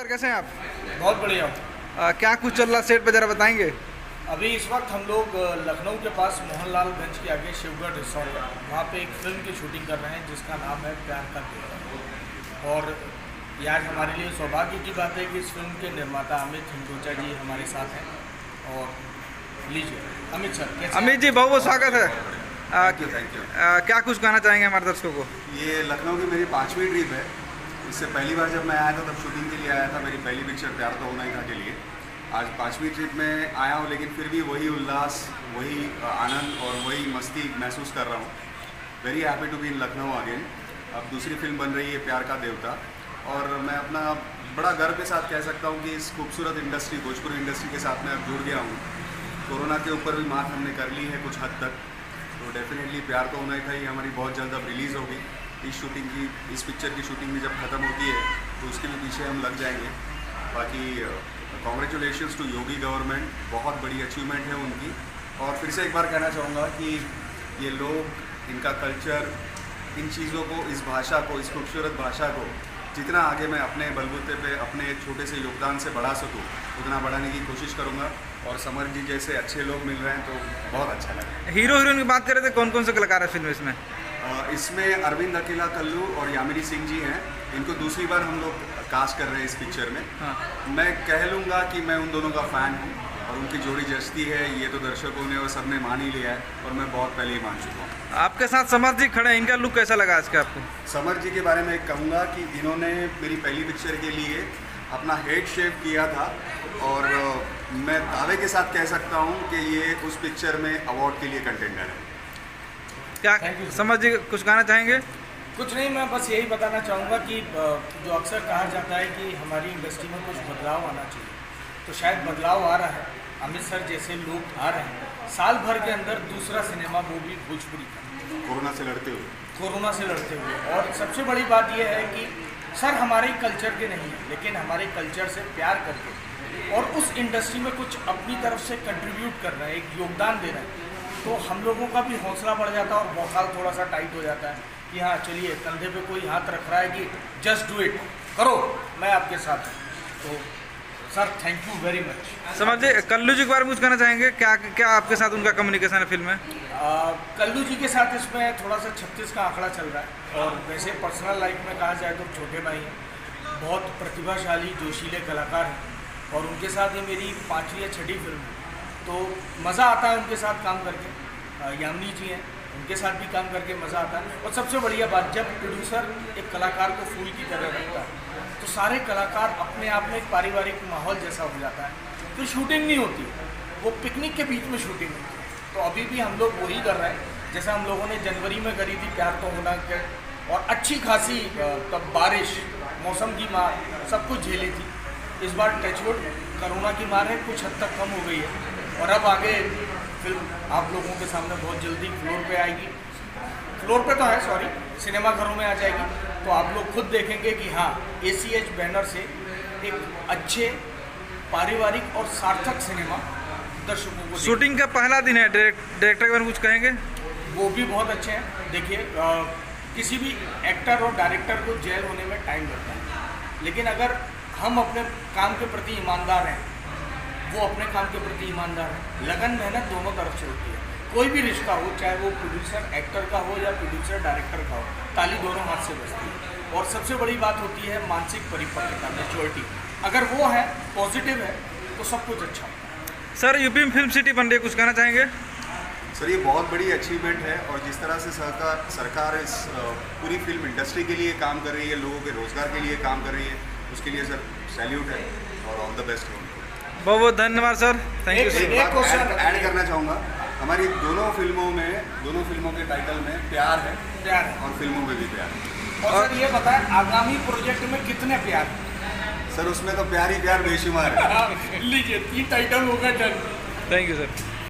नमस्कार, कैसे हैं आप? बहुत बढ़िया। क्या कुछ चल रहा सेट पर जरा बताएंगे? अभी इस वक्त हम लोग लखनऊ के पास मोहनलालगंज के आगे शिवगढ़ रिसोर्ट है, वहाँ पे एक फ़िल्म की शूटिंग कर रहे हैं जिसका नाम है प्यार का देवता। और ये आज हमारे लिए सौभाग्य की बात है कि इस फिल्म के निर्माता अमित हिंदुजा जी हमारे साथ हैं। और लीजिए अमित सर, कैसे? अमित जी, बहुत बहुत स्वागत है। Thank you. क्या कुछ कहना चाहेंगे हमारे दर्शकों को? ये लखनऊ की मेरी 5वीं ट्रिप है। इससे पहली बार जब मैं आया था तब शूटिंग के लिए आया था, मेरी पहली पिक्चर प्यार तो होना ही था के लिए। आज 5वीं ट्रिप में आया हूँ, लेकिन फिर भी वही उल्लास, वही आनंद और वही मस्ती महसूस कर रहा हूँ। Very happy to be in Lucknow again. अब दूसरी फिल्म बन रही है प्यार का देवता, और मैं अपना बड़ा गर्व के साथ कह सकता हूँ कि इस खूबसूरत इंडस्ट्री, भोजपुरी इंडस्ट्री के साथ मैं अब जुड़ गया हूँ। कोरोना के ऊपर भी मात हमने कर ली है कुछ हद तक, तो डेफिनेटली प्यार तो होना ही था। ये हमारी बहुत जल्द अब रिलीज़ होगी। इस पिक्चर की शूटिंग भी जब ख़त्म होती है तो उसके भी पीछे हम लग जाएंगे। बाकी कॉन्ग्रेचुलेशंस टू योगी गवर्नमेंट, बहुत बड़ी अचीवमेंट है उनकी। और फिर से एक बार कहना चाहूँगा कि ये लोग, इनका कल्चर, इन चीज़ों को, इस भाषा को, इस खूबसूरत भाषा को जितना आगे मैं अपने बलबूते पे अपने छोटे से योगदान से बढ़ा सकूँ उतना बढ़ाने की कोशिश करूँगा। और समर जी जैसे अच्छे लोग मिल रहे हैं तो बहुत अच्छा लगा। हीरो हीरोइन की बात करें तो कौन कौन से कलाकार है फिल्म इसमें? इसमें अरविंद अकेला कल्लू और यामिनी सिंह जी हैं। इनको दूसरी बार हम लोग कास्ट कर रहे हैं इस पिक्चर में। हाँ। मैं कह लूँगा कि मैं उन दोनों का फ़ैन हूँ, और उनकी जोड़ी जचती है, ये तो दर्शकों ने और सबने मान ही लिया है, और मैं बहुत पहले ही मान चुका हूँ। आपके साथ समर जी खड़े हैं, इनका लुक कैसा लगा आज का आपको? समर जी के बारे में कहूँगा कि इन्होंने मेरी पहली पिक्चर के लिए अपना हेड शेव किया था, और मैं दावे के साथ कह सकता हूँ कि ये उस पिक्चर में अवार्ड के लिए कंटेंडर है। क्या समर जी कुछ कहना चाहेंगे? कुछ नहीं, मैं बस यही बताना चाहूँगा कि जो अक्सर कहा जाता है कि हमारी इंडस्ट्री में कुछ बदलाव आना चाहिए, तो शायद बदलाव आ रहा है। अमित सर जैसे लोग आ रहे हैं, साल भर के अंदर दूसरा सिनेमा, वो भी भोजपुरी का, कोरोना से लड़ते हुए। और सबसे बड़ी बात यह है कि सर हमारे कल्चर के नहीं है, लेकिन हमारे कल्चर से प्यार करके और उस इंडस्ट्री में कुछ अपनी तरफ से कंट्रीब्यूट कर रहे हैं, एक योगदान दे रहे हैं, तो हम लोगों का भी हौसला बढ़ जाता है और मौका थोड़ा सा टाइट हो जाता है कि हाँ चलिए, कंधे पे कोई हाथ रख रहा है कि जस्ट डू इट, करो, मैं आपके साथ हूँ। तो sir thank you very much. Samar ji, Kallu ji के बारे में कुछ कहना चाहेंगे? क्या क्या आपके साथ उनका कम्युनिकेशन है फिल्म में? कल्लू जी के साथ इसमें थोड़ा सा 36 का आंकड़ा चल रहा है, और वैसे पर्सनल लाइफ में कहा जाए तो छोटे भाई हैं, बहुत प्रतिभाशाली जोशीले कलाकार हैं, और उनके साथ ये मेरी 5वीं या 6ठी फिल्म है, तो मज़ा आता है उनके साथ काम करके। यामिनी जी हैं, उनके साथ भी काम करके मज़ा आता है। और सबसे बढ़िया बात, जब प्रोड्यूसर एक कलाकार को फूल की तरह रखता है तो सारे कलाकार अपने आप में एक पारिवारिक माहौल जैसा हो जाता है। तो शूटिंग नहीं होती, वो पिकनिक के बीच में शूटिंग होती है। तो अभी भी हम लोग वही कर रहे हैं जैसा हम लोगों ने जनवरी में करी थी प्यार तो होना के, और अच्छी खासी तब बारिश, मौसम की मार, सब कुछ झेली थी। इस बार टचवुड कोरोना की मार है कुछ हद तक कम हो गई है, और अब आगे फिल्म आप लोगों के सामने बहुत जल्दी फ्लोर पे आएगी, फ्लोर पे तो है सॉरी, सिनेमाघरों में आ जाएगी। तो आप लोग खुद देखेंगे कि हाँ, ACH बैनर से एक अच्छे पारिवारिक और सार्थक सिनेमा दर्शकों को। शूटिंग का पहला दिन है, डायरेक्टर के बारे में कुछ कहेंगे? वो भी बहुत अच्छे हैं। देखिए, किसी भी एक्टर और डायरेक्टर को जेल होने में टाइम लगता है, लेकिन अगर हम अपने काम के प्रति ईमानदार हैं, वो अपने काम के प्रति ईमानदार है, लगन मेहनत दोनों तरफ से होती है। कोई भी रिश्ता हो, चाहे वो प्रोड्यूसर एक्टर का हो या प्रोड्यूसर डायरेक्टर का हो, ताली दोनों हाथ से बजती है। और सबसे बड़ी बात होती है मानसिक परिपक्वता, मैच्योरिटी। अगर वो है, पॉजिटिव है, तो सब कुछ अच्छा होता है। सर, यूपी में फिल्म सिटी बन रही है, कुछ कहना चाहेंगे? सर, ये बहुत बड़ी अचीवमेंट है, और जिस तरह से सरकार इस पूरी फिल्म इंडस्ट्री के लिए काम कर रही है, लोगों के रोज़गार के लिए काम कर रही है, उसके लिए सर सैल्यूट है, और ऑल द बेस्ट है उनको। बहुत बहुत धन्यवाद सर, थैंक यू सर। एक बात ऐड करना चाहूँगा, हमारी दोनों फिल्मों के टाइटल में प्यार है, और फिल्मों में भी प्यार है। और सर ये बताएं, आगामी प्रोजेक्ट में कितने प्यार हैं? सर, उसमें तो प्यार ही प्यार बेशुमार है। लीजिए, 3 टाइटल होगा डन। Thank you sir.